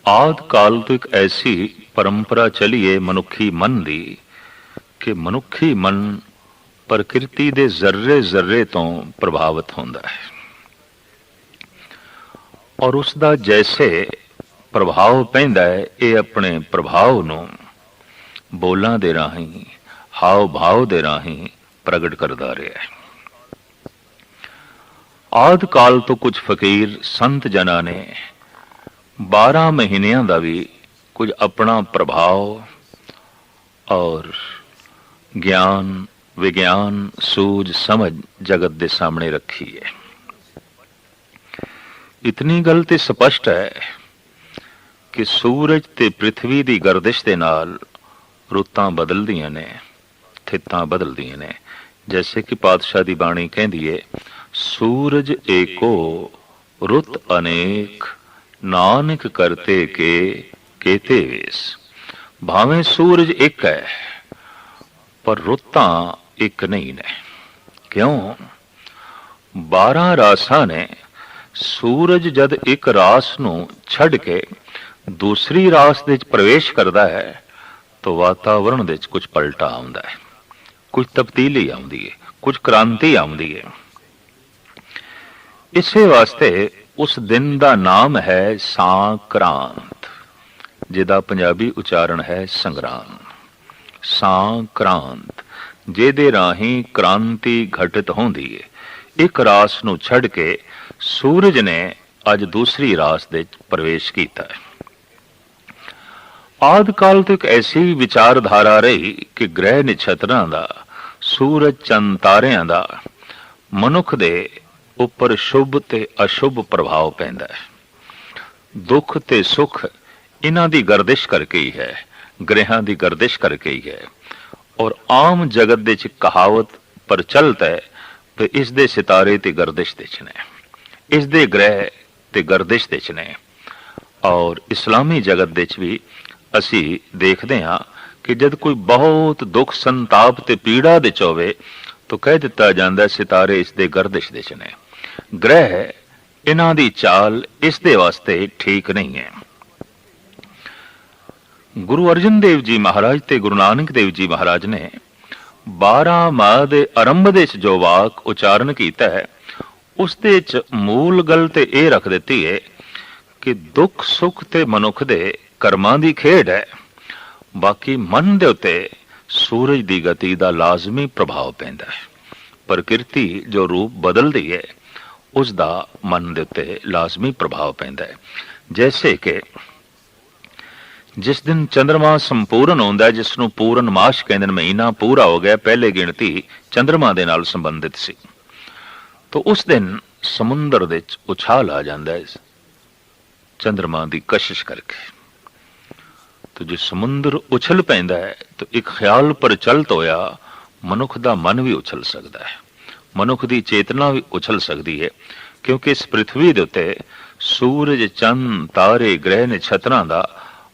ਆਦਿ ਕਾਲ ਤੋਂ ਇੱਕ ਐਸੀ ਪਰੰਪਰਾ ਚਲੀ ਹੈ ਮਨੁੱਖੀ ਮਨ ਦੀ ਕਿ ਮਨੁੱਖੀ ਮਨ ਪ੍ਰਕਿਰਤੀ ਦੇ ਜ਼ਰਰੇ ਜ਼ਰਰੇ ਤੋਂ ਪ੍ਰਭਾਵਿਤ ਹੁੰਦਾ ਹੈ ਔਰ ਉਸ ਦਾ ਜੈਸੇ ਪ੍ਰਭਾਵ ਪੈਂਦਾ ਹੈ ਇਹ ਆਪਣੇ ਪ੍ਰਭਾਵ ਨੂੰ ਬੋਲਾਂ ਦੇ ਰਾਹੀਂ ਹਾਵ ਭਾਵ ਦੇ ਰਾਹੀਂ ਪ੍ਰਗਟ ਕਰਦਾ ਰਿਹਾ ਹੈ। ਆਦਿ ਕਾਲ ਤੋਂ ਕੁਝ ਫਕੀਰ ਸੰਤ ਜਨਾਂ ਨੇ 12 ਮਹੀਨਿਆਂ ਦਾ ਵੀ ਕੁਝ ਆਪਣਾ ਪ੍ਰਭਾਵ ਔਰ ਗਿਆਨ ਵਿਗਿਆਨ ਸੂਝ ਸਮਝ ਜਗਤ ਦੇ ਸਾਹਮਣੇ ਰੱਖੀ ਹੈ। ਇਤਨੀ ਗੱਲ ਤੇ ਸਪਸ਼ਟ ਹੈ ਕਿ ਸੂਰਜ ਤੇ ਪ੍ਰਿਥਵੀ ਦੀ ਗਰਦਿਸ਼ ਦੇ ਨਾਲ ਰੁੱਤਾਂ ਬਦਲਦੀਆਂ ਨੇ, ਥਿੱਤਾਂ ਬਦਲਦੀਆਂ ਨੇ। ਜੈਸੇ ਕਿ ਪਾਤਸ਼ਾਹ ਦੀ ਬਾਣੀ ਕਹਿੰਦੀ ਹੈ, ਸੂਰਜ ਏਕੋ ਰੁੱਤ ਅਨੇਕ ਨਾਨਕ ਕਰਤੇ ਕੇਤੇ ਵੇਸ। ਭਾਵੇਂ ਸੂਰਜ ਇੱਕ ਹੈ ਪਰ ਰੁੱਤਾਂ ਇੱਕ ਨਹੀਂ ਨੇ। ਕਿਉਂ? 12 ਰਾਸਾਂ ਨੇ। ਸੂਰਜ ਜਦ ਇੱਕ ਰਾਸ ਨੂੰ ਛੱਡ ਕੇ ਦੂਸਰੀ ਰਾਸ ਦੇ ਵਿੱਚ ਪ੍ਰਵੇਸ਼ ਕਰਦਾ ਹੈ ਤਾਂ ਵਾਤਾਵਰਣ ਦੇ ਵਿੱਚ ਕੁਝ ਪਲਟਾ ਆਉਂਦਾ ਹੈ, ਕੁਝ ਤਬਦੀਲੀ ਆਉਂਦੀ ਹੈ, ਕੁਝ ਕ੍ਰਾਂਤੀ ਆਉਂਦੀ ਹੈ। ਇਸੇ ਵਾਸਤੇ ਉਸ ਦਿਨ ਦਾ ਨਾਮ ਹੈ ਸਾਂਕਰਾਂਤ, ਜਿਹਦਾ ਪੰਜਾਬੀ ਉਚਾਰਨ ਹੈ ਸੰਗਰਾਂਦ। ਸਾਂਕਰਾਂਤ, ਜਿਹਦੇ ਰਾਹੀਂ ਕ੍ਰਾਂਤੀ ਘਟਿਤ ਹੁੰਦੀ ਹੈ। ਇੱਕ ਰਾਸ ਨੂੰ ਛੱਡ ਕੇ ਸੂਰਜ ਨੇ ਅੱਜ ਦੂਸਰੀ ਰਾਸ ਦੇ ਪ੍ਰਵੇਸ਼ ਕੀਤਾ ਹੈ। ਆਦਿ ਕਾਲ ਤੋਂ ਇੱਕ ਐਸੀ ਵਿਚਾਰਧਾਰਾ ਰਹੀ ਕਿ ਗ੍ਰਹਿ ਨਛੱਤਰਾਂ ਦਾ, ਸੂਰਜ ਚੰਦ ਤਾਰਿਆਂ ਦਾ ਮਨੁੱਖ ਦੇ ਉੱਪਰ ਸ਼ੁਭ ਤੇ ਅਸ਼ੁਭ ਪ੍ਰਭਾਵ ਪੈਂਦਾ ਹੈ। ਦੁੱਖ ਤੇ ਸੁੱਖ ਇਹਨਾਂ ਦੀ ਗਰਦਿਸ਼ ਕਰਕੇ ਹੀ ਹੈ, ਗ੍ਰਹਿਾਂ ਦੀ ਗਰਦਿਸ਼ ਕਰਕੇ ਹੀ ਹੈ। ਔਰ ਆਮ ਜਗਤ ਦੇ ਵਿੱਚ ਕਹਾਵਤ ਪ੍ਰਚਲਿਤ ਹੈ ਕਿ ਇਸ ਦੇ ਸਿਤਾਰੇ ਤੇ ਗਰਦਿਸ਼ ਦੇ ਚ ਨੇ, ਇਸ ਦੇ ਗ੍ਰਹਿ ਤੇ ਗਰਦਿਸ਼ ਦੇ ਚ ਨੇ। ਔਰ ਇਸਲਾਮੀ ਜਗਤ ਦੇ ਚ ਵੀ ਅਸੀਂ ਦੇਖਦੇ ਹਾਂ ਕਿ ਜਦ ਕੋਈ ਬਹੁਤ ਦੁੱਖ ਸੰਤਾਪ ਤੇ ਪੀੜਾ ਦੇ ਚ ਹੋਵੇ ਤਾਂ ਕਹਿ ਦਿੱਤਾ ਜਾਂਦਾ ਸਿਤਾਰੇ ਇਸ ਦੇ ਗਰਦਿਸ਼ ਦੇ ਚ ਨੇ। ਗ੍ਰਹਿ ਇਹਨਾਂ ਦੀ ਚਾਲ ਇਸ ਦੇ ਵਾਸਤੇ ਠੀਕ ਨਹੀਂ ਹੈ। ਗੁਰੂ ਅਰਜਨ ਦੇਵ ਜੀ ਮਹਾਰਾਜ ਤੇ ਗੁਰੂ ਨਾਨਕ ਦੇਵ ਜੀ ਮਹਾਰਾਜ ਨੇ 12 ਮਾਹ ਦੇ ਆਰੰਭ ਦੇ ਵਿੱਚ ਜੋ ਵਾਕ ਉਚਾਰਨ ਕੀਤਾ ਹੈ ਉਸ ਦੇ ਵਿੱਚ ਮੂਲ ਗੱਲ ਤੇ ਇਹ ਰੱਖ ਦਿੱਤੀ ਹੈ ਕਿ ਦੁੱਖ ਸੁੱਖ ਤੇ ਮਨੁੱਖ ਦੇ ਕਰਮਾਂ ਦੀ ਖੇਡ ਹੈ। ਬਾਕੀ ਮਨ ਦੇ ਉੱਤੇ ਸੂਰਜ ਦੀ ਗਤੀ ਦਾ ਲਾਜ਼ਮੀ ਪ੍ਰਭਾਵ ਪੈਂਦਾ ਹੈ। ਪ੍ਰਕਿਰਤੀ ਜੋ ਰੂਪ ਬਦਲਦੀ ਹੈ ਉਸ ਦਾ ਮਨ ਦੇ ਉੱਤੇ ਲਾਜ਼ਮੀ ਪ੍ਰਭਾਵ ਪੈਂਦਾ ਹੈ। ਜੈਸੇ ਕਿ ਜਿਸ ਦਿਨ ਚੰਦਰਮਾ ਸੰਪੂਰਨ ਹੁੰਦਾ ਹੈ, ਜਿਸ ਨੂੰ ਪੂਰਨਮਾਸ਼ ਕਹਿੰਦੇ ਨੇ, ਮਹੀਨਾ ਪੂਰਾ ਹੋ ਗਿਆ, ਪਹਿਲੇ ਗਿਣਤੀ ਚੰਦਰਮਾ ਦੇ ਨਾਲ ਸੰਬੰਧਿਤ ਸੀ, ਤਾਂ ਉਸ ਦਿਨ ਸਮੁੰਦਰ ਦੇ ਵਿੱਚ ਉਛਾਲ ਆ ਜਾਂਦਾ ਹੈ ਚੰਦਰਮਾ ਦੀ ਕਸ਼ਿਸ਼ ਕਰਕੇ। ਤਾਂ ਜੇ ਸਮੁੰਦਰ ਉਛਲ ਪੈਂਦਾ ਹੈ ਤਾਂ ਇੱਕ ਖਿਆਲ ਪ੍ਰਚਲਿਤ ਹੋਇਆ, ਮਨੁੱਖ ਦਾ ਮਨ ਵੀ ਉਛਲ ਸਕਦਾ ਹੈ, ਮਨੁੱਖ ਦੀ ਚੇਤਨਾ ਵੀ ਉਛਲ ਸਕਦੀ ਹੈ। ਕਿਉਂਕਿ ਇਸ ਪ੍ਰਿਥਵੀ ਦੇ ਉੱਤੇ ਸੂਰਜ ਚੰਦ ਤਾਰੇ ਗ੍ਰਹਿ ਨਛੱਤਰਾਂ ਦਾ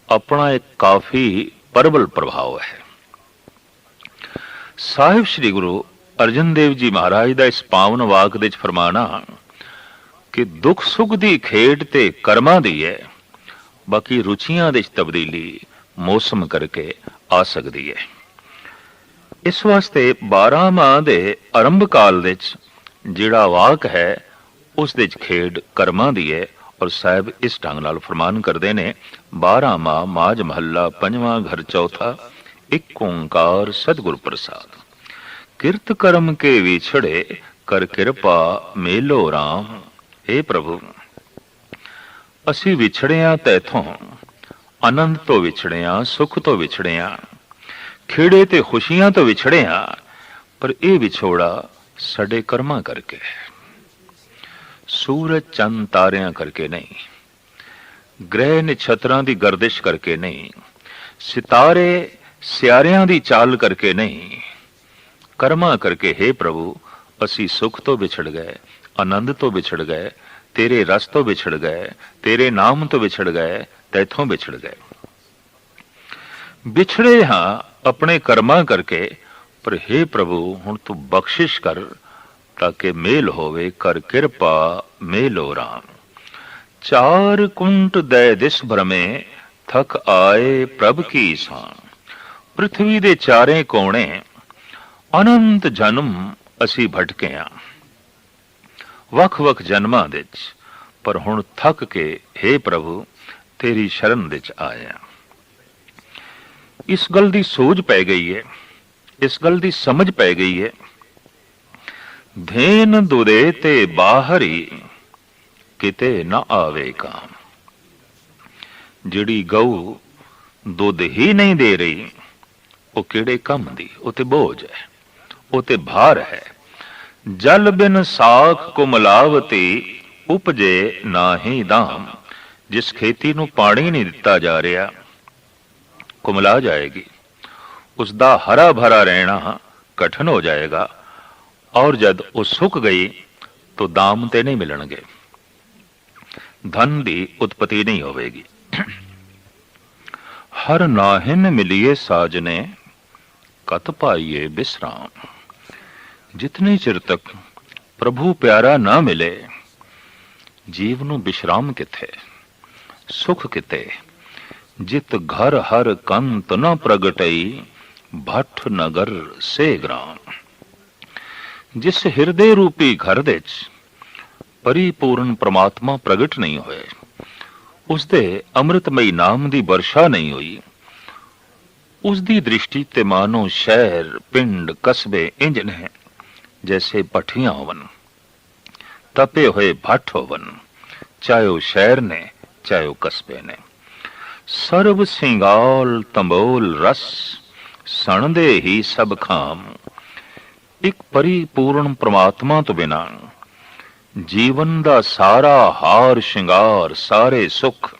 ਆਪਣਾ ਇੱਕ ਕਾਫੀ ਪ੍ਰਬਲ ਪ੍ਰਭਾਵ ਹੈ। ਸਾਹਿਬ ਸ੍ਰੀ ਗੁਰੂ ਅਰਜਨ ਦੇਵ ਜੀ ਮਹਾਰਾਜ ਦਾ ਇਸ ਪਾਵਨ ਵਾਕ ਦੇ ਵਿੱਚ ਫਰਮਾਨਾ ਕਿ ਦੁੱਖ ਸੁੱਖ ਦੀ ਖੇਡ ਤੇ ਕਰਮਾਂ ਦੀ ਹੈ, ਬਾਕੀ ਰੁਚੀਆਂ ਦੇ ਵਿੱਚ ਤਬਦੀਲੀ ਮੌਸਮ ਕਰਕੇ ਆ ਸਕਦੀ ਹੈ। ਇਸ ਵਾਸਤੇ 12 ਮਾਹ ਦੇ ਆਰੰਭ ਕਾਲ ਦੇ ਵਿੱਚ ਜਿਹੜਾ ਵਾਕ ਹੈ ਉਸ ਦੇ ਵਿੱਚ ਖੇਡ ਕਰਮਾਂ ਦੀ ਹੈ। ਔਰ ਸਾਹਿਬ ਇਸ ਢੰਗ ਨਾਲ ਫਰਮਾਨ ਕਰਦੇ ਨੇ, 12 ਮਾਹ ਮਾਝ ਮਹੱਲਾ ਪੰਜਵਾਂ ਘਰ ਚੌਥਾ, ਇੱਕ ਓੰਕਾਰ ਸਤਿਗੁਰ ਪ੍ਰਸਾਦ। ਕਿਰਤ ਕਰਮ ਕੇ ਵਿਛੜੇ ਕਰ ਕਿਰਪਾ ਮੇਲੋ ਰਾਮ। हे ਪ੍ਰਭੂ, ਅਸੀਂ ਵਿਛੜਿਆਂ ਤੈਥੋਂ, ਆਨੰਦ ਤੋਂ ਵਿਛੜਿਆਂ, ਸੁੱਖ ਤੋਂ ਵਿਛੜਿਆਂ, ਖੇੜੇ ਤੇ ਖੁਸ਼ੀਆਂ ਤੋਂ ਵਿਛੜਿਆਂ, ਪਰ ਇਹ ਵਿਛੋੜਾ ਸਾਡੇ ਕਰਮਾਂ ਕਰਕੇ, ਸੂਰਜ ਚੰਦ ਤਾਰਿਆਂ ਕਰਕੇ ਨਹੀਂ, ਗ੍ਰਹਿ ਨਛੱਤਰਾਂ ਦੀ ਗਰਦਿਸ਼ ਕਰਕੇ ਨਹੀਂ, ਸਿਤਾਰੇ ਸਿਆਰਿਆਂ ਦੀ ਚਾਲ ਕਰਕੇ ਨਹੀਂ, ਕਰਮਾਂ ਕਰਕੇ। हे ਪ੍ਰਭੂ, ਅਸੀਂ ਸੁੱਖ ਤੋਂ ਵਿਛੜ ਗਏ, ਆਨੰਦ ਤੋਂ ਵਿਛੜ ਗਏ, ਤੇਰੇ ਰਸ ਤੋਂ ਵਿਛੜ ਗਏ, ਤੇਰੇ ਨਾਮ ਤੋਂ ਵਿਛੜ ਗਏ, ਤੈਥੋਂ ਵਿਛੜ ਗਏ। ਵਿਛੜੇ ਹਾਂ ਆਪਣੇ ਕਰਮਾਂ ਕਰਕੇ, ਪਰ हे ਪ੍ਰਭੂ ਹੁਣ ਤੂੰ ਬਖਸ਼ਿਸ਼ ਕਰ ਤਾਂ ਕਿ ਮੇਲ ਹੋਵੇ, ਕਰ ਕਿਰਪਾ ਮੇਲੋ ਰਾਮ। चार कुंट दै दिस भ्रमे थक आए प्रभ की सां। पृथ्वी दे चारे कोणे अनंत जन्म असी भटके हाँ, वख-वख जन्मां दे च, पर हुण थक के हे प्रभु तेरी शरण दे च आए हाँ। इस गल दी सूझ पै गई है, इस गल दी समझ पै गई है। धेन दुदे ते बाहरी किते ना आवे काम। जिहड़ी गऊ दुध ही नहीं दे रही वो किहड़े कम दी, वो ते बोझ है, वो ते भार है। जल बिन साख को मिलावती उपजे नाही दाम। जिस खेती नूं पानी नहीं दिता जा रहा कुमला जाएगी, उसका हरा भरा रहना कठिन हो जाएगा, और जब वो सुक गई तो दाम ते नहीं मिलणगे, धन की उत्पत्ति नहीं होवेगी। हर नाहिन मिलिए साजने कत पाइए विश्राम। जितने चिर तक प्रभु प्यारा ना मिले जीव नूं विश्राम किथे, सुख किते। जित घर हर कंत न प्रगटई भट्ठ नगर से ग्राम। जिस हिरदे रूपी घर दे परिपूर्ण परमात्मा प्रगट नहीं होए, उसदे अमृतमई नाम दी वर्षा नहीं हुई, उसदी दृष्टि ते मानो शहर पिंड कस्बे इंज ने जैसे भट्ठियां होवन, तपे हुए भट्ठ होवन, चाहे वो शहर ने चाहे वो कस्बे ने। सर्व सिंगाल तंबोल रस सणदे ही सब खाम। एक परिपूर्ण परमात्मा तो बिना जीवन दा सारा हार श्रृंगार, सारे सुख,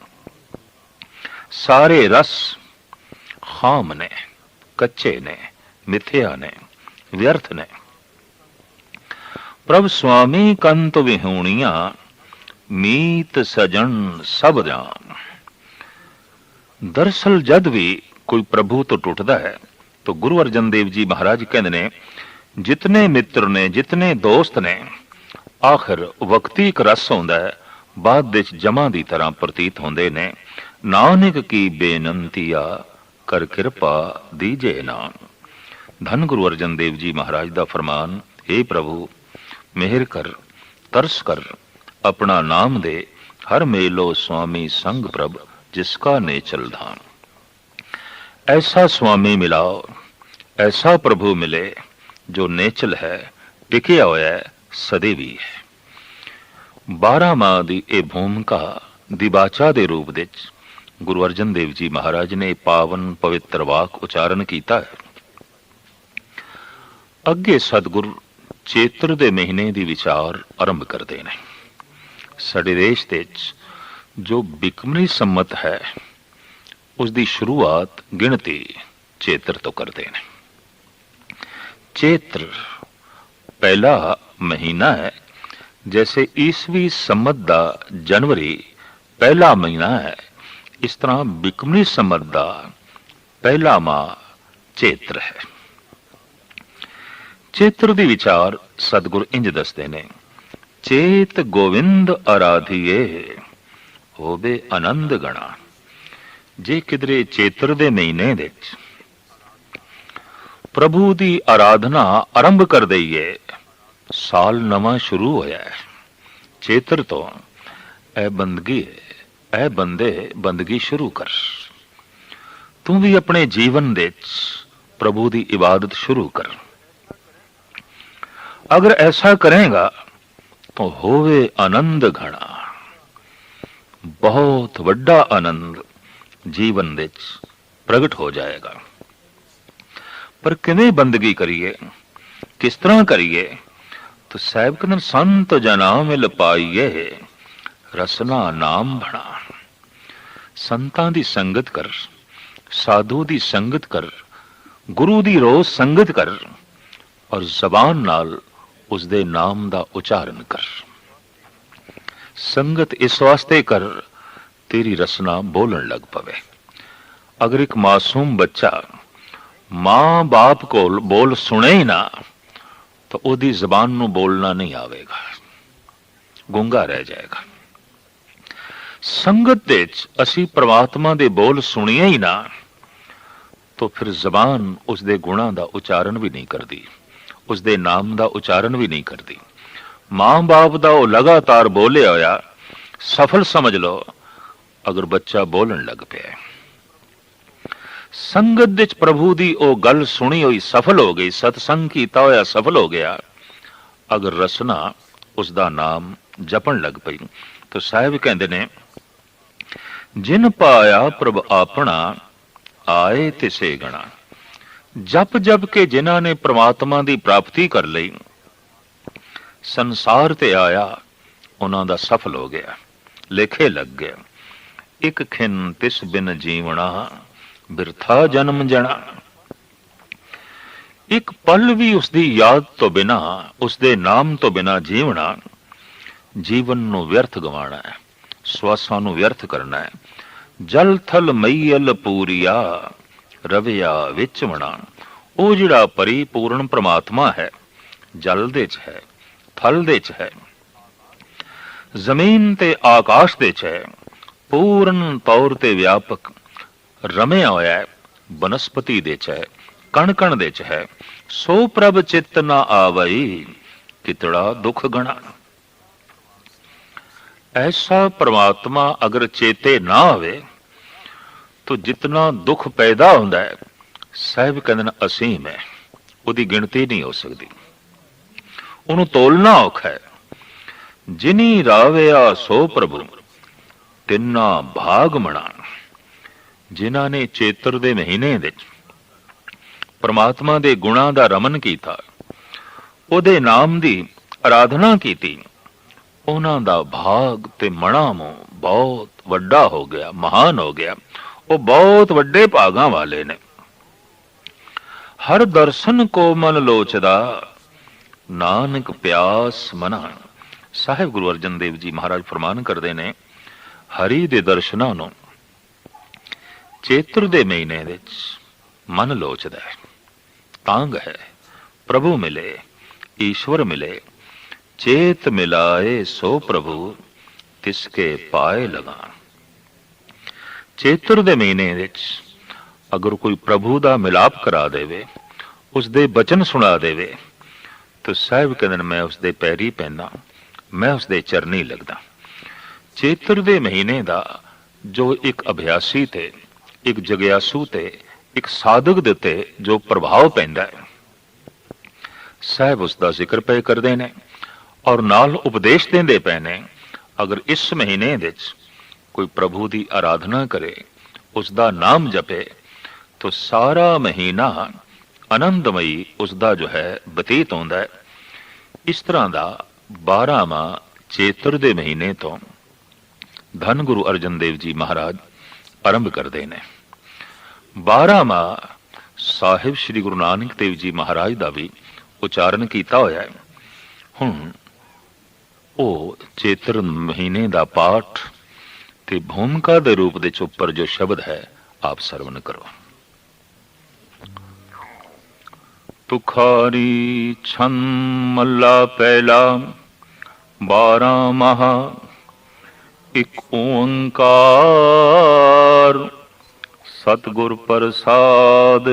सारे रस खाम ने, कच्चे ने, मिथ्या ने, व्यर्थ ने। प्रभ स्वामी कंत विहूणिया मीत सजन सब जान। दरअसल जद भी कोई प्रभु तो टुटदा है तो गुरु अर्जन देव जी महाराज कहते ने जितने मित्र ने, जितने दोस्त ने, आखिर वक्ती एक रस होंदा है, बाद विच जमा दी तरह प्रतीत होंदे ने। नानक की बेनंतिया कर किरपा दीजे नाम। धन गुरु अर्जन देव जी महाराज दा फरमान, हे प्रभु मेहर कर, तरस कर, अपना नाम दे, हर मेलो स्वामी संग प्रभ जिसका नेचल धाम। ऐसा स्वामी मिलाओ, ऐसा प्रभु मिले जो नेचल है, टिकिया होया है, सदैवी है। 12 माह दी ए भूमिका दिबाचा दे रूप विच गुरु अर्जन देव जी महाराज ने पावन पवित्र वाक उचारण किया है। अगे सतगुरु चेत्र दे महीने दी विचार आरंभ करते हैं। साडे देश दे जो बिकमरी सम्मत है उसकी शुरुआत गिणती चेत्र तो करते हैं। चेत्र पहला महीना है, जैसे ईसवी सम्मत दा जनवरी पहला महीना है, इस तरह बिकमरी सम्मत दा पहला माह चेत्र है। चेत्र दी विचार सतगुरु इंज दसते ने, चेत गोविंद आराधिए होवे आनंद गणा। जे किधरे चेत्र दे महीने दे प्रभु दी आराधना आरंभ कर दईए, साल नवा शुरू होया है। चेत्र तो ए बंदगी, ए बंदे बंदगी शुरू कर। तू भी अपने जीवन दे प्रभु दी इबादत शुरू कर। अगर ऐसा करेगा तो होवे आनंद घना, बहुत वड्डा आनंद जीवन दे प्रगट हो जाएगा। पर किवें बंदगी करिए, किस तरह करिए? तो साहिब कहते संत जना मिल पाइए रसना नाम बना। संतां दी संगत कर, साधु दी संगत कर, गुरु दी रोज संगत कर, और जबान नाल उसदे नाम दा उचारण कर। संगत इस वास्ते कर तेरी रसना बोलन लग पवे। अगर एक मासूम बच्चा मां बाप को बोल सुने ही ना तो ओदी जबान नू बोलना नहीं आवेगा, गूंगा रह जाएगा। ਸੰਗਤ ਦੇ ਵਿੱਚ ਅਸੀਂ ਪ੍ਰਮਾਤਮਾ ਦੇ ਬੋਲ ਸੁਣੀਏ ਹੀ ਨਾ, ਤਾਂ ਫਿਰ ਜ਼ਬਾਨ ਉਸ ਦੇ ਗੁਣਾਂ ਦਾ ਉਚਾਰਨ ਵੀ ਨਹੀਂ ਕਰਦੀ, ਉਸ ਦੇ ਨਾਮ ਦਾ ਉਚਾਰਨ ਵੀ ਨਹੀਂ ਕਰਦੀ। ਮਾਂ ਬਾਪ ਦਾ ਉਹ ਲਗਾਤਾਰ ਬੋਲਿਆ ਹੋਇਆ ਸਫਲ ਸਮਝ ਲਓ, ਅਗਰ ਬੱਚਾ ਬੋਲਣ ਲੱਗ ਪਿਆ। ਸੰਗਤ ਵਿੱਚ ਪ੍ਰਭੂ ਦੀ ਉਹ ਗੱਲ ਸੁਣੀ ਹੋਈ ਸਫਲ ਹੋ ਗਈ, ਸਤਸੰਗ ਕੀਤਾ ਹੋਇਆ ਸਫਲ ਹੋ ਗਿਆ। ਅਗਰ ਰਸਨਾ ਉਸ ਦਾ ਨਾਮ ਜਪਣ ਲੱਗ ਪਈ ਤਾਂ ਸਾਹਿਬ ਕਹਿੰਦੇ ਨੇ, ਜਿਨ ਪਾਇਆ ਪ੍ਰਭ ਆਪਣਾ ਆਏ ਤਿਸੇ ਗਣਾ। ਜਪ ਜਪ ਕੇ ਜਿਨ੍ਹਾਂ ਨੇ ਪ੍ਰਮਾਤਮਾ ਦੀ ਪ੍ਰਾਪਤੀ ਕਰ ਲਈ, ਸੰਸਾਰ ਤੇ ਆਇਆ, ਉਹਨਾਂ ਦਾ ਸਫਲ ਹੋ ਗਿਆ, ਲੇਖੇ ਲੱਗ ਗਿਆ। ਇੱਕ ਖਿਨ ਤਿਸ ਬਿਨ ਜੀਵਣਾ, ਬਿਰਥਾ ਜਨਮ ਜਣਾ। ਇੱਕ ਪਲ ਵੀ ਉਸ ਦੀ ਯਾਦ ਤੋਂ ਬਿਨਾ, ਉਸ ਦੇ ਨਾਮ ਤੋਂ ਬਿਨਾ ਜੀਵਣਾ, ਜੀਵਨ ਨੂੰ ਵਿਅਰਥ ਗਵਾਉਣਾ ਹੈ, ਸਵਾਸਾਂ ਨੂੰ ਵਿਅਰਥ ਕਰਨਾ ਹੈ। ਜਲ ਥਲ ਮਈਲ ਪੂਰੀਆ, ਰਵਿਆ ਵਿੱਚ ਵਣਾ। ਉਹ ਜਿਹੜਾ ਪਰਿਪੂਰਨ ਪ੍ਰਮਾਤਮਾ ਹੈ, ਜਲ ਦੇ ਚ ਹੈ, ਥਲ ਦੇ ਚ ਹੈ, ਜ਼ਮੀਨ ਤੇ ਆਕਾਸ਼ ਦੇ ਚ ਹੈ, ਪੂਰਨ ਤੌਰ ਤੇ ਵਿਆਪਕ ਰਮਿਆ ਹੋਇਆ ਹੈ, ਬਨਸਪਤੀ ਦੇ ਚ ਹੈ, ਕਣ ਕਣ ਦੇ ਚ ਹੈ। ਸੋ ਪ੍ਰਭ ਚਿੱਤ ਨਾ ਆਵਈ, ਕਿਤੜਾ ਦੁੱਖ ਗਣਾ। ऐसा परमात्मा अगर चेते ना आवे तो जितना दुख पैदा होता है, साहिब कहते असीम है, उसकी गिनती नहीं हो सकती, उन्होंने तोलना औखा है। जिनी राविया सो प्रभु तिन्ना भाग मना। जिन्हां ने चेतर दे महीने दे परमात्मा दे गुणां दा रमन कीता, उहदे नाम दी आराधना कीती, ਉਹਨਾਂ ਦਾ ਭਾਗ ਤੇ ਮਣਾਮੋ ਬਹੁਤ ਵੱਡਾ ਹੋ ਗਿਆ, ਮਹਾਨ ਹੋ ਗਿਆ। ਉਹ ਬਹੁਤ ਵੱਡੇ ਭਾਗਾਂ ਵਾਲੇ ਨੇ। ਹਰ ਦਰਸ਼ਨ ਕੋ ਮਨ ਲੋਚਦਾ, ਨਾਨਕ ਪਿਆਸ ਮਨਾ। ਸਾਹਿਬ ਗੁਰੂ ਅਰਜਨ ਦੇਵ ਜੀ ਮਹਾਰਾਜ ਫਰਮਾਨ ਕਰਦੇ ਨੇ, ਹਰੀ ਦੇ ਦਰਸ਼ਨਾਂ ਨੂੰ ਚੇਤਰ ਦੇ ਮਹੀਨੇ ਵਿੱਚ ਮਨ ਲੋਚਦਾ ਹੈ, ਤਾਂਗ ਹੈ। ਪ੍ਰਭੂ ਮਿਲੇ, ਈਸ਼ਵਰ ਮਿਲੇ, चेत मिलाए सो प्रभु तिसके पाए लगान। चेतर दे महीने विच अगर कोई प्रभु दा मिलाप करा देवे, उस दे बचन सुना देवे, तो साहिब कहते मैं उस दे पैरी पैना, मैं उस दे चरनी लगदा। चेतर दे महीने दा जो एक अभ्यासी ते, एक जग्यासू ते, एक साधक दे ते जो प्रभाव पैंदा है, साहिब उस दा जिक्र पे करदे ने और नाल उपदेश देंदे पए ने। अगर इस महीने विच कोई प्रभु की आराधना करे, उसका नाम जपे, तो सारा महीना आनंदमयी उसका जो है बतीत होता है। इस तरह का 12वां चेतर दे महीने तो धन गुरु अर्जन देव जी महाराज आरंभ करते हैं। 12वां साहिब श्री गुरु नानक देव जी महाराज का भी उच्चारण किया होया है। हुण ਉਹ ਚੇਤਰ ਮਹੀਨੇ ਦਾ ਪਾਠ ਤੇ ਭੂਮਿਕਾ ਦੇ ਰੂਪ ਦੇ ਉੱਪਰ ਜੋ ਸ਼ਬਦ ਹੈ, ਆਪ ਸਰਵਣ ਕਰੋ। ਤੁਖਾਰੀ ਛੰਦ ਮੱਲਾ ਪਹਿਲਾ, 12 ਮਹਾ ਇੱਕ ਓੰਕਾਰ, ਸਤਿਗੁਰ ਪ੍ਰਸਾਦ।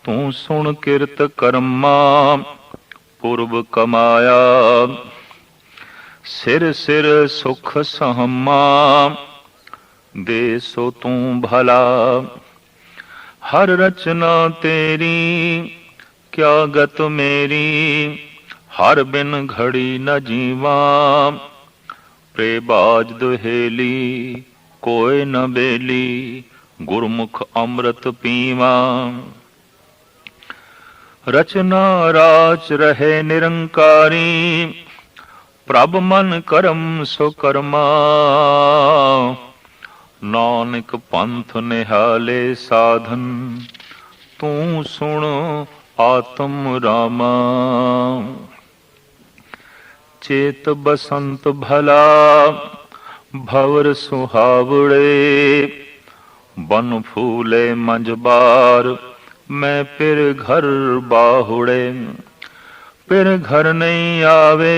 ਤੂੰ ਸੁਣ ਕਿਰਤ ਕਰਮਾ, पूर्व कमाया, सिर सिर सुख सहमा, दे सो तू भला। हर रचना तेरी, क्या गत मेरी, हर बिन घड़ी न जीवा। प्रेबाज दुहेली, कोय न बेली, गुरमुख अमृत पीवा। रचना राच रहे निरंकारी, प्रभ मन करम सो कर्मा। नानक पंथ निहाले साधन, तू सुन आत्म रामा। चेत बसंत भला, भवर सुहावड़े, बन फूले मंजबार, मैं फिर घर बाहुड़े। फिर घर नहीं आवे,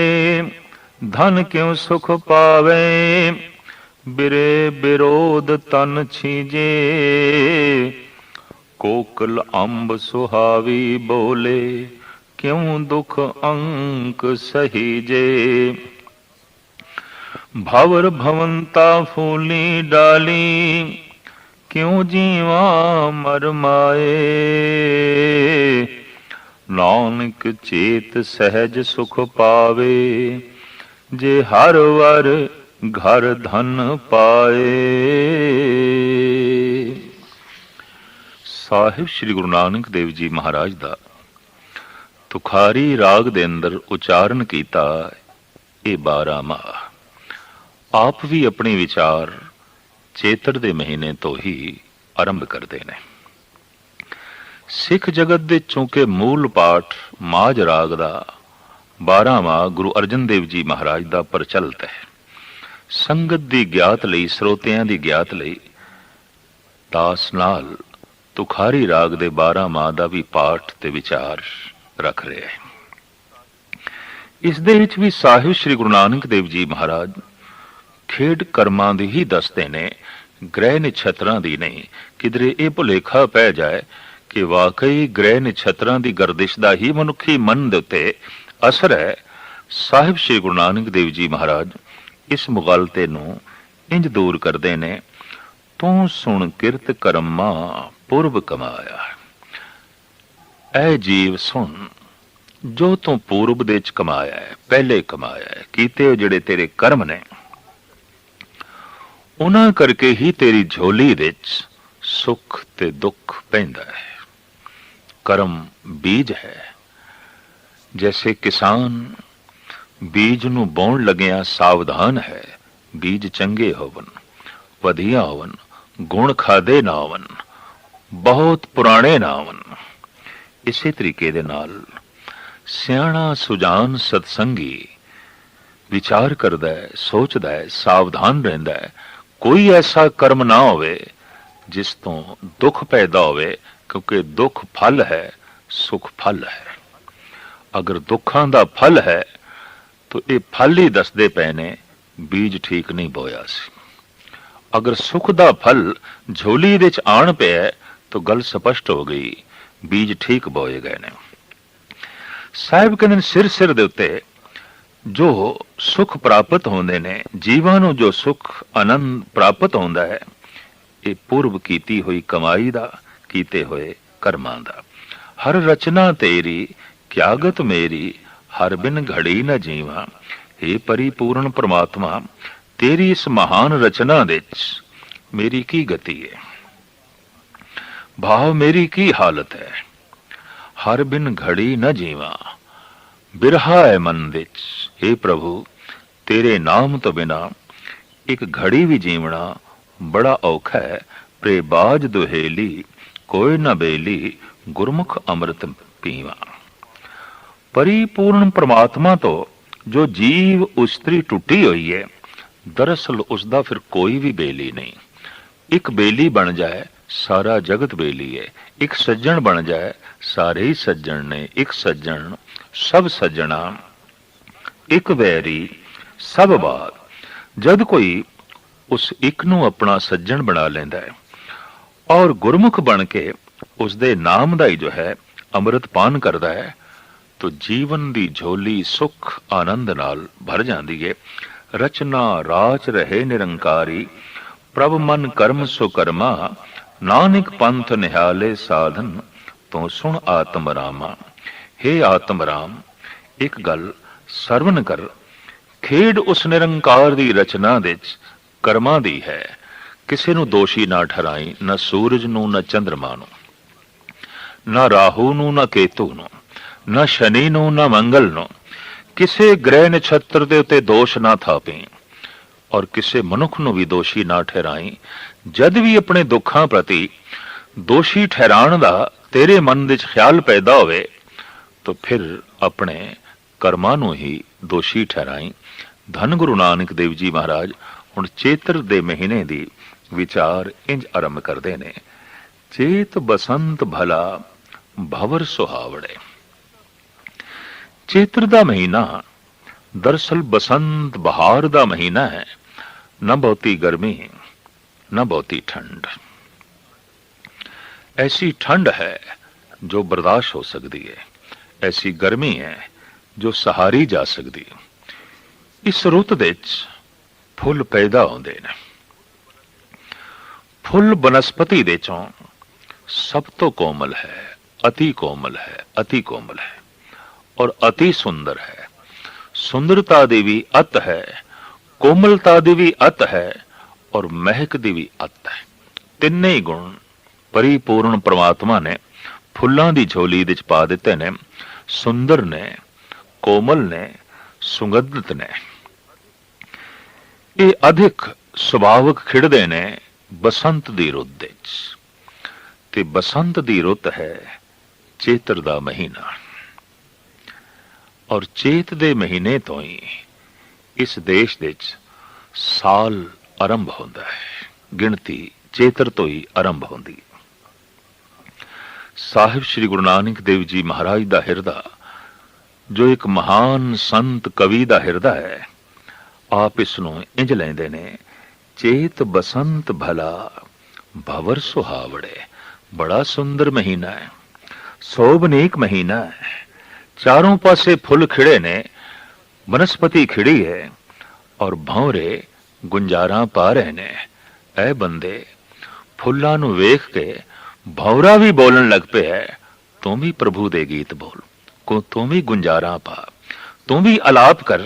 धन क्यों सुख पावे, बिरे बिरोध तन छीजे। कोकल अम्ब सुहावी बोले, क्यों दुख अंक सहीजे। भवर भवंता फूली डाली, क्यों जीवा मर माए। नानक चेत सहज सुख पावे, जे हर वर घर धन पाए। ਸਾਹਿਬ ਸ੍ਰੀ ਗੁਰੂ ਨਾਨਕ ਦੇਵ ਜੀ ਮਹਾਰਾਜ ਦਾ ਤੁਖਾਰੀ ਰਾਗ ਦੇ ਅੰਦਰ ਉਚਾਰਨ ਕੀਤਾ ਇਹ 12 ਮਾਹ ਆਪ ਵੀ ਆਪਣੇ ਵਿਚਾਰ ਚੇਤਰ ਦੇ ਮਹੀਨੇ ਤੋਂ ਹੀ ਆਰੰਭ ਕਰਦੇ ਨੇ। ਸਿੱਖ ਜਗਤ ਦੇ ਚੂੰਕਿ ਮੂਲ ਪਾਠ ਮਾਝ ਰਾਗ ਦਾ 12 ਮਾਹ ਗੁਰੂ ਅਰਜਨ ਦੇਵ ਜੀ ਮਹਾਰਾਜ ਦਾ ਪ੍ਰਚਲਿਤ ਹੈ। ਸੰਗਤ ਦੀ ਗਿਆਤ ਲਈ, ਸਰੋਤਿਆਂ ਦੀ ਗਿਆਤ ਲਈ ਦਾਸ ਨਾਲ ਤੁਖਾਰੀ ਰਾਗ ਦੇ 12 ਮਾਹ ਦਾ ਵੀ ਪਾਠ ਤੇ ਵਿਚਾਰ ਰੱਖ ਰਿਹਾ ਹੈ। ਇਸ ਦੇ ਵਿੱਚ ਵੀ ਸਾਹਿਬ ਸ੍ਰੀ ਗੁਰੂ ਨਾਨਕ ਦੇਵ ਜੀ ਮਹਾਰਾਜ ਖੇਡ ਕਰਮਾਂ ਦੀ ਹੀ ਦੱਸਦੇ ਨੇ, ਗ੍ਰਹਿ ਨਛੱਤਰਾਂ ਦੀ ਨਹੀਂ। ਕਿਧਰੇ ਇਹ ਭੁਲੇਖਾ ਪੈ ਜਾਏ ਕਿ ਵਾਕਈ ਗ੍ਰਹਿ ਨਛੱਤਰਾਂ ਦੀ ਗਰਦਿਸ਼ ਦਾ ਹੀ ਮਨੁੱਖੀ ਮਨ ਦੇ ਉੱਤੇ ਅਸਰ ਹੈ। ਸਾਹਿਬ ਸ੍ਰੀ ਗੁਰੂ ਨਾਨਕ ਦੇਵ ਜੀ ਮਹਾਰਾਜ ਇਸ ਮੁਗਾਲਤੇ ਨੂੰ ਇੰਜ ਦੂਰ ਕਰਦੇ ਨੇ, ਤੂੰ ਸੁਣ ਕਿਰਤ ਕਰਮਾ ਪੁਰਬ ਕਮਾਇਆ। ਐ ਜੀਵ ਸੁਣ, ਜੋ ਤੂੰ ਪੂਰਬ ਦੇ ਚ ਕਮਾਇਆ ਹੈ, ਪਹਿਲੇ ਕਮਾਇਆ ਹੈ, ਕੀਤੇ ਜਿਹੜੇ ਤੇਰੇ ਕਰਮ ਨੇ, ਉਹਨਾਂ ਕਰਕੇ ਹੀ ਤੇਰੀ ਝੋਲੀ ਵਿੱਚ ਸੁੱਖ ਤੇ ਦੁੱਖ ਪੈਂਦਾ ਹੈ। ਕਰਮ ਬੀਜ ਹੈ। ਜੈਸੇ ਕਿਸਾਨ ਬੀਜ ਨੂੰ ਬੋਣ ਲੱਗਿਆ ਸਾਵਧਾਨ ਹੈ, ਬੀਜ ਚੰਗੇ ਹੋਵਨ, ਵਧੀਆ ਹੋਵਨ, ਗੁਣ ਖਾਦੇ ਨਾ ਹੋਵਨ, ਬਹੁਤ ਪੁਰਾਣੇ ਨਾ ਹੋਵਨ। ਇਸੇ ਤਰੀਕੇ ਦੇ ਨਾਲ ਸਿਆਣਾ ਸੁਜਾਨ ਸਤਸੰਗੀ ਵਿਚਾਰ ਕਰਦਾ ਹੈ, ਸੋਚਦਾ ਹੈ, ਸਾਵਧਾਨ ਰਹਿੰਦਾ ਹੈ, ਕੋਈ ਐਸਾ ਕਰਮ ਨਾ ਹੋਵੇ ਜਿਸ ਤੋਂ ਦੁੱਖ ਪੈਦਾ ਹੋਵੇ, ਕਿਉਂਕਿ ਦੁੱਖ ਫਲ ਹੈ, ਸੁਖ ਫਲ ਹੈ। ਅਗਰ ਦੁੱਖਾਂ ਦਾ ਫਲ ਹੈ ਤਾਂ ਇਹ ਫਲ ਹੀ ਦੱਸਦੇ ਪਏ ਨੇ ਬੀਜ ਠੀਕ ਨਹੀਂ ਬੋਇਆ ਸੀ। ਅਗਰ ਸੁਖ ਦਾ ਫਲ ਝੋਲੀ ਦੇ ਚ ਆਣ ਪਿਆ ਤਾਂ ਗੱਲ ਸਪਸ਼ਟ ਹੋ ਗਈ, ਬੀਜ ਠੀਕ ਬੋਏ ਗਏ ਨੇ। ਸਾਹਿਬ ਕਹਿੰਦੇ ਨੇ ਸਿਰ ਸਿਰ ਦੇ ਉੱਤੇ ਜੋ ਸੁਖ ਪ੍ਰਾਪਤ ਹੁੰਦੇ ਨੇ, ਜੀਵਾਂ ਨੂੰ ਜੋ ਸੁਖ ਆਨੰਦ ਪ੍ਰਾਪਤ ਹੁੰਦਾ ਹੈ, ਇਹ ਪੂਰਬ ਕੀਤੀ ਹੋਈ ਕਮਾਈ ਦਾ, ਕੀਤੇ ਹੋਏ ਕਰਮਾਂ ਦਾ। ਹਰ ਰਚਨਾ ਤੇਰੀ ਕਿਆਗਤ ਮੇਰੀ, ਹਰ ਬਿਨ ਘੜੀ ਨਾ ਜੀਵਾਂ। हे परिपूर्ण परमात्मा, तेरी इस महान रचना विच मेरी की गति है, भाव मेरी की हालत है। हर बिन घड़ी न जीवा, बिरहा है मन विच। हे प्रभु, तेरे नाम तो बिना एक घड़ी भी जीवना बड़ा औखा है। प्रेबाज दुहेली कोई न बेली, गुरमुख अमृत पीवा। परिपूर्ण परमात्मा तो जो जीव उस्तरी टुटी हुई है, दरअसल उसका फिर कोई भी बेली नहीं। एक बेली बन जाए सारा जगत बेली है, एक सज्जन बन जाए सारे ही सज्जन ने। एक सज्जन सब सज्जना, एक वैरी सब बात। जद कोई उस एक नू अपना सज्जन बना लेंदा है और गुरमुख बन के उसदे नाम दा ही जो है अमृत पान करता है, तो जीवन दी झोली सुख आनंद नाल भर जाती है। रचना राच रहे निरंकारी, प्रभ मन कर्म सुकर्मा। नानक पंथ निहाले साधन, तो सुन आत्म रामा। हे आत्म राम, एक गल सरवण कर, खेड उस निरंकार दी रचना विच कर्मां दी है। किसे नू दोषी ना ठहराई, न सूरज नू, न चंद्रमा नू, न राहू नू, न केतु नू, न शनि नू, न मंगल नू। किसे ग्रह नक्षत्र दे उते दोष ना थापी और किसे मनुख नू भी दोषी ना ठहराई। जद भी अपने दुखां प्रति दोषी ठहराण दा तेरे मन विच ख्याल पैदा होवे, तो फिर अपने कर्मां नू ही दोषी ठहराई। धन गुरु नानक देव जी महाराज हुण चेत्र दे महीने दी विचार इंज आरंभ करदे ने। चेत बसंत भला भवर सुहावड़े। चेत्र दा महीना दरअसल बसंत बहार का महीना है, न बहुती गर्मी न बहुती ठंड। ऐसी ठंड है जो बर्दाश्त हो सकती है, ऐसी गर्मी है जो सहारी जा सकती है। इस रुत दे फुल पैदा होंदे ने। फुल बनस्पति दे चों सब तो कोमल है, अति कोमल है, अति कोमल है और अति सुंदर है। सुंदरता दी भी अत है, कोमलता दी भी अत है और महक दी भी अत है। तिन्ने ही गुण परिपूर्ण परमात्मा ने फुल्लां दी झोली विच पा दिते ने। सुंदर ने, कोमल ने, सुगंधित ने। ये अधिक सुभावक खिड़दे ने बसंत दी रुत दे ते बसंत दी रुत है चेतर दा महीना और चेत दे महीने तो ही इस देश दे साल आरंभ होंदा है। गिणती चेतर तो ही आरंभ होंदी। साहिब श्री गुरु नानक देव जी महाराज दा हिरदा जो एक महान संत कवि दा हिरदा है, आप इसनों इंज लेंदे ने, चेत बसंत भला भवर सुहावड़े। बड़ा सुंदर महीना है, सोभनीक महीना है। चारों पासे फुल खिड़े ने, वनस्पति खिड़ी है और भंवरे गुंजारा पा रहे ने। ऐ बंदे, फुल्लां नूं वेख के भंवरा भी बोलन लग पे है, तू भी प्रभु दे गीत बोल, को तू भी गुंजारा पा, तू भी अलाप कर।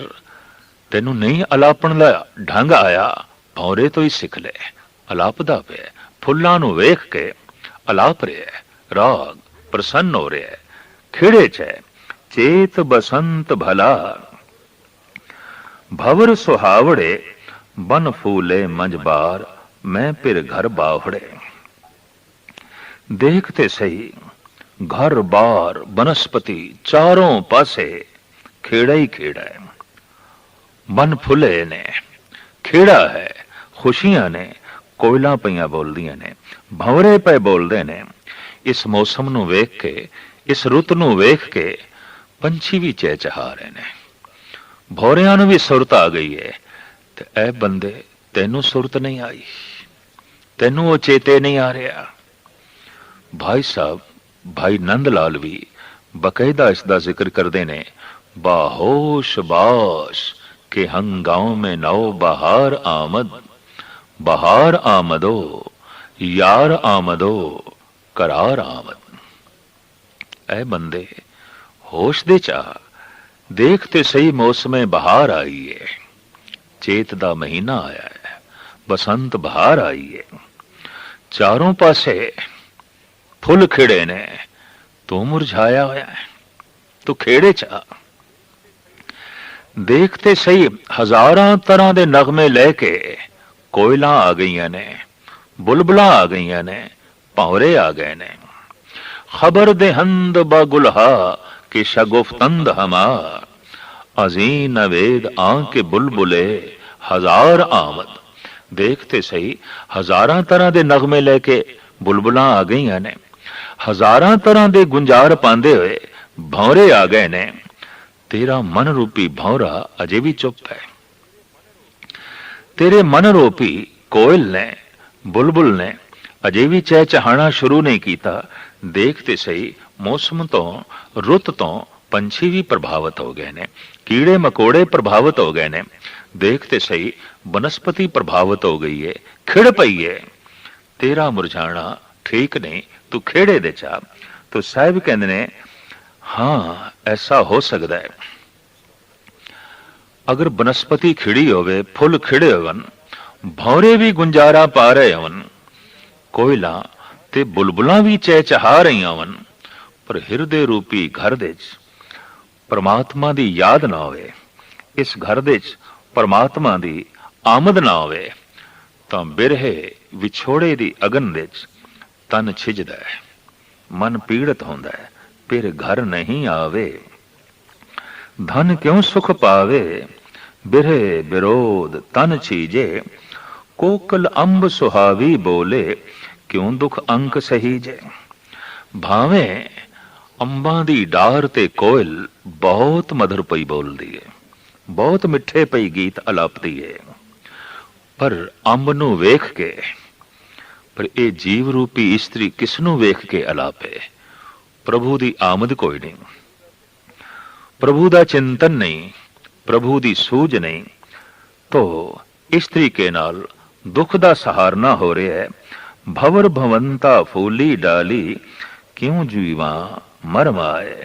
तेनू नहीं अलापण दा ढंग आया, भौरे तो ही सिख ले। अलापदा पे फुल्लां नूं वेख के अलाप रहे, राग प्रसन्न हो रहे, खिड़े च है। चेत बसंत भला भवर सुहावड़े, बन फूले मंज बार, मैं फिर घर बावड़े। देखते सही घर बार वनस्पति चारों पासे खेड़ा ही खेड़ा है। बन फुले ने, खेड़ा है, खुशियां ने, कोयला पईयां बोलदियां ने, भंवरे पे बोलदे ने। इस मौसम नूं वेख के, इस रुत नूं वेख के पंछी भी चहचहा रहे ने। भौरियां नूं भी सुरत आ गई है। ते ऐ बंदे, तेनू सुरत नहीं आई, तेनू वो चेते नहीं आ रहा। भाई साहब, भाई नंद लाल भी बकायदा इसका जिक्र करते ने। बाहोश बाश के हंगाओं में नौ बहार आमद, बहार आमदो यार आमदो करार आमद। ऐ बंदे, होश दे चा, देखते सही मौसम बहार आई है। चेत दा महीना आया है, बसंत बहार आई है। चारों पासे फुल खिड़े ने, तू मुरझाया होया है, तू खेड़े चा। देखते सही हजारां तरह दे नगमे लेके कोयला आ गईयां ने, बुलबुला आ गईयां ने, भंवरे आ गए ने। खबर दे हंद बागुलहा कि शगुफ्तंद हमार, अजीन वेद आंके बुलबुले हजार आमद। देखते सही हजारां तरह दे नगमे लेके बुलबुला आ गईयां ने, हजारां तरह दे गुंजार पांदे हुए भंवरे आ गए ने। तेरा मन रूपी भंवरा अजे भी चुप है। तेरे मन रूपी कोयल ने, बुलबुल ने अजे भी चहचहाना शुरू नहीं कीता। देखते सही मौसम तो, रुत तो पंछी भी प्रभावित हो गए ने, कीड़े मकोड़े प्रभावित हो गए ने। देखते सही वनस्पति प्रभावित हो गई है, खिड़ पई है। तेरा मुरझाना ठीक नहीं, तू खेड़े दे चा। तो साहिब कहते ने, हाँ ऐसा हो सकता है। अगर वनस्पति खिड़ी होवे, फुल खिड़े होवन, भौरे भी गुंजारा पा रहे होवन, कोयला ते बुलबुलां भी चहचहा रही होवन, पर हिरदे रूपी घर दे परमात्मा दी याद ना होवे, इस घर दे परमात्मा दी आमद ना होवे, तां बिरहे विछोड़े दी अगन दे तन छिजदा है, मन पीड़ित होंदा है, फिर घर नहीं आवे। धन क्यों सुख पावे, बिरहे विरोध तन छीजे। कोकल अंब सुहावी बोले, क्यों दुख अंक सहीजे। भावे अंबा दी डार ते कोयल बहुत मधुर पई बोलदी है, ਬਹੁਤ ਮਿੱਠੇ ਪਈ ਗੀਤ ਅਲਾਪਦੀ ਏ। ਪਰ ਅੰਬ ਨੂੰ ਵੇਖ ਕੇ, ਪਰ ਇਹ ਜੀਵ ਰੂਪੀ ਇਸਤਰੀ ਕਿਸ ਨੂੰ ਵੇਖ ਕੇ ਅਲਾਪੇ? ਪ੍ਰਭੂ ਦੀ ਆਮਦ ਕੋਈ ਨਹੀਂ, ਪ੍ਰਭੂ ਦਾ ਚਿੰਤਨ ਨਹੀਂ, ਪ੍ਰਭੂ ਦੀ ਸੂਝ ਨਹੀਂ, ਤੋ ਇਸ ਤਰੀਕੇ ਨਾਲ ਦੁੱਖ ਦਾ ਸਹਾਰਨਾ ਹੋ ਰਿਹਾ ਹੈ। ਭਵਰ ਭਵੰਤਾ ਫੂਲੀ ਡਾਲੀ, ਕਿਉਂ ਜੀਵਾਂ ਮਰ ਮਾਏ।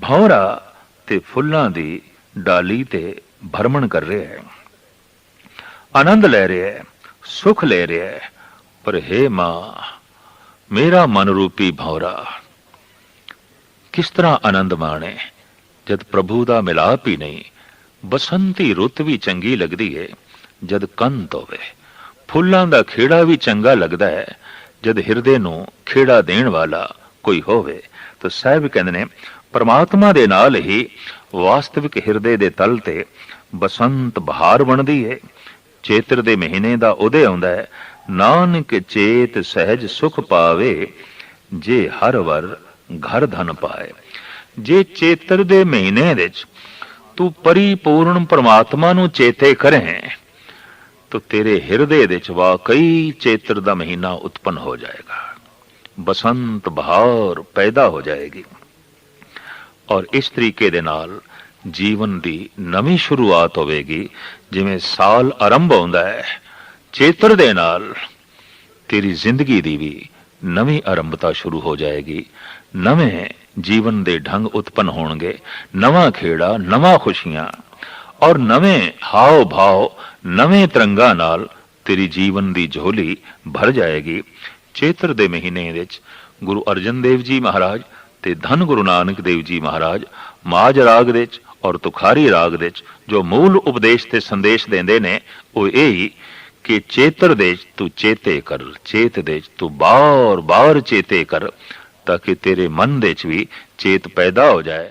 ਭੌਰਾ ਤੇ ਫੁੱਲਾਂ ਦੀ ਡਾਲੀ ਤੇ ਭਰਮਣ ਕਰ ਰਿਹਾ ਹੈ, ਆਨੰਦ ਲੈ ਰਿਹਾ ਹੈ, ਸੁਖ ਲੈ ਰਿਹਾ ਹੈ। ਪਰ ਹੇ ਮਾਂ, ਮੇਰਾ ਮਨ ਰੂਪੀ ਭੌਰਾ ਕਿਸ ਤਰ੍ਹਾਂ ਆਨੰਦ ਮਾਣੇ ਜਦ ਪ੍ਰਭੂ ਦਾ ਮਿਲਾਪ ਹੀ ਨਹੀਂ। ਬਸੰਤੀ ਰੁੱਤ ਵੀ ਚੰਗੀ ਲੱਗਦੀ ਏ ਜਦ ਕੰਤ ਹੋਵੇ, ਫੁੱਲਾਂ ਦਾ ਖੇੜਾ ਵੀ ਚੰਗਾ ਲੱਗਦਾ ਹੈ ਜਦ ਹਿਰਦੇ ਨੂੰ ਖੇੜਾ ਦੇਣ ਵਾਲਾ ਕੋਈ ਹੋਵੇ। ਤਾਂ ਸਾਹਿਬ ਕਹਿੰਦੇ ਨੇ ਪਰਮਾਤਮਾ ਦੇ ਨਾਲ ਹੀ ਵਾਸਤਵਿਕ ਹਿਰਦੇ ਦੇ ਤਲ ਤੇ ਬਸੰਤ ਬਹਾਰ ਬਣਦੀ ਹੈ। ਚੇਤਰ ਦੇ ਮਹੀਨੇ ਦਾ ਉਦੇ ਆਉਂਦਾ ਹੈ, ਨਾਨਕ ਚੇਤ ਸਹਿਜ ਸੁਖ ਪਾਵੇ, ਜੇ ਹਰ ਵਰ ਘਰ ਧਨ ਪਾਏ। ਜੇ ਚੇਤਰ ਦੇ ਮਹੀਨੇ ਵਿੱਚ ਤੂੰ ਪਰਿਪੂਰਨ ਪਰਮਾਤਮਾ ਨੂੰ ਚੇਤੇ ਕਰੇ ਤਾਂ ਤੇਰੇ ਹਿਰਦੇ ਵਿੱਚ ਵਾਕਈ ਚੇਤਰ ਦਾ ਮਹੀਨਾ ਉਤਪਨ ਹੋ ਜਾਏਗਾ, ਬਸੰਤ ਬਹਾਰ ਪੈਦਾ ਹੋ ਜਾਏਗੀ। ਔਰ ਇਸ ਤਰੀਕੇ ਦੇ ਨਾਲ ਜੀਵਨ ਦੀ ਨਵੀਂ ਸ਼ੁਰੂਆਤ ਹੋਵੇਗੀ। ਜਿਵੇਂ ਸਾਲ ਆਰੰਭ ਹੁੰਦਾ ਹੈ, ਚੇਤਰ ਦੇ ਨਾਲ ਤੇਰੀ ਜ਼ਿੰਦਗੀ ਦੀ ਵੀ ਨਵੀਂ ਆਰੰਭਤਾ ਸ਼ੁਰੂ ਹੋ ਜਾਏਗੀ। ਨਵੇਂ ਜੀਵਨ ਦੇ ਢੰਗ ਉਤਪਨ ਹੋਣਗੇ, ਨਵਾਂ ਖੇੜਾ, ਨਵਾਂ ਖੁਸ਼ੀਆਂ ਔਰ ਨਵੇਂ ਹਾਵ ਭਾਵ, ਨਵੇਂ ਤਰੰਗਾਂ ਨਾਲ ਤੇਰੀ ਜੀਵਨ ਦੀ ਝੋਲੀ ਭਰ ਜਾਏਗੀ। ਚੇਤਰ ਦੇ ਮਹੀਨੇ ਵਿੱਚ ਗੁਰੂ ਅਰਜਨ ਦੇਵ ਜੀ ਮਹਾਰਾਜ ਤੇ ਧੰਨ ਗੁਰੂ ਨਾਨਕ ਦੇਵ ਜੀ ਮਹਾਰਾਜ ਮਾਝ ਰਾਗ ਵਿੱਚ ਔਰ ਤੁਖਾਰੀ ਰਾਗ ਵਿੱਚ ਜੋ ਮੂਲ ਉਪਦੇਸ਼ ਤੇ ਸੰਦੇਸ਼ ਦਿੰਦੇ ਨੇ, ਉਹ ਇਹ ਹੀ ਕਿ ਚੇਤਰ ਦੇ ਤੂੰ ਚੇਤੇ ਕਰ, ਚੇਤ ਦੇ ਤੂੰ ਬਾਰ ਬਾਰ ਚੇਤੇ ਕਰ, ਤਾਂ ਕਿ ਤੇਰੇ ਮਨ ਦੇ ਚ ਵੀ ਚੇਤ ਪੈਦਾ ਹੋ ਜਾਏ।